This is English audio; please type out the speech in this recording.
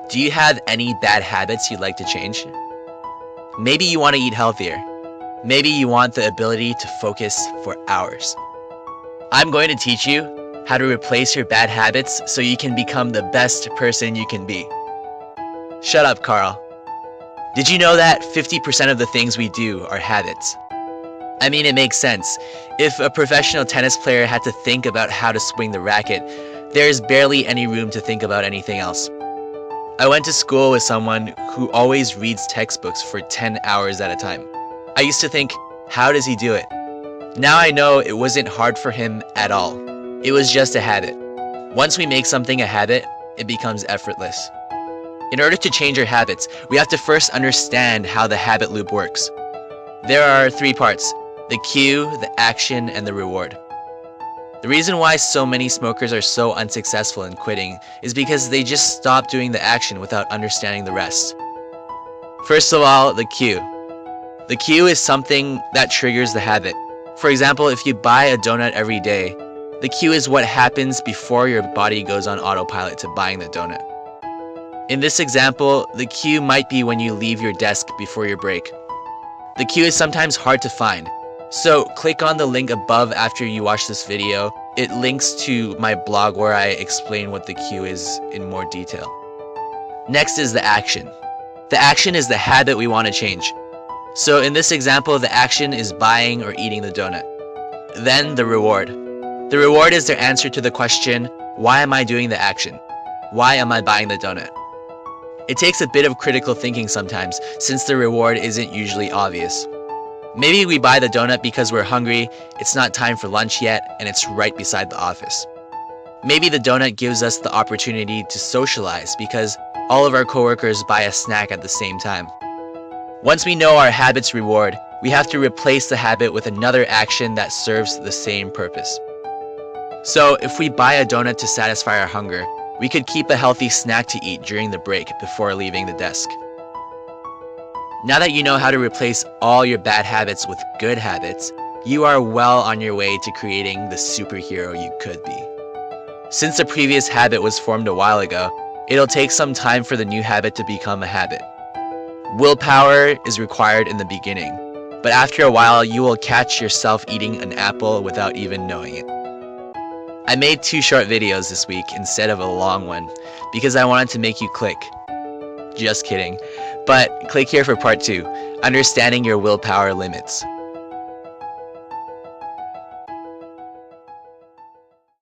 Do you have any bad habits you'd like to change? Maybe you want to eat healthier. Maybe you want the ability to focus for hours. I'm going to teach you how to replace your bad habits so you can become the best person you can be. Shut up, Carl. Did you know that 50% of the things we do are habits? I mean, it makes sense. If a professional tennis player had to think about how to swing the racket, there's barely any room to think about anything else. I went to school with someone who always reads textbooks for 10 hours at a time. I used to think, how does he do it? Now I know it wasn't hard for him at all. It was just a habit. Once we make something a habit, it becomes effortless. In order to change our habits, we have to first understand how the habit loop works. There are 3 parts: the cue, the action, and the reward. The reason why so many smokers are so unsuccessful in quitting is because they just stop doing the action without understanding the rest. First of all, the cue. The cue is something that triggers the habit. For example, if you buy a donut every day, the cue is what happens before your body goes on autopilot to buying the donut. In this example, the cue might be when you leave your desk before your break. The cue is sometimes hard to find. So click on the link above after you watch this video. It links to my blog where I explain what the cue is in more detail. Next is the action. The action is the habit we want to change. So in this example, the action is buying or eating the donut. Then the reward. The reward is their answer to the question, why am I doing the action? Why am I buying the donut? It takes a bit of critical thinking sometimes, since the reward isn't usually obvious. Maybe we buy the donut because we're hungry, it's not time for lunch yet, and it's right beside the office. Maybe the donut gives us the opportunity to socialize because all of our coworkers buy a snack at the same time. Once we know our habit's reward, we have to replace the habit with another action that serves the same purpose. So if we buy a donut to satisfy our hunger, we could keep a healthy snack to eat during the break before leaving the desk. Now that you know how to replace all your bad habits with good habits, you are well on your way to creating the superhero you could be. Since the previous habit was formed a while ago, it'll take some time for the new habit to become a habit. Willpower is required in the beginning, but after a while you will catch yourself eating an apple without even knowing it. I made 2 short videos this week instead of a long one because I wanted to make you click. Just kidding. But click here for part 2, understanding your willpower limits.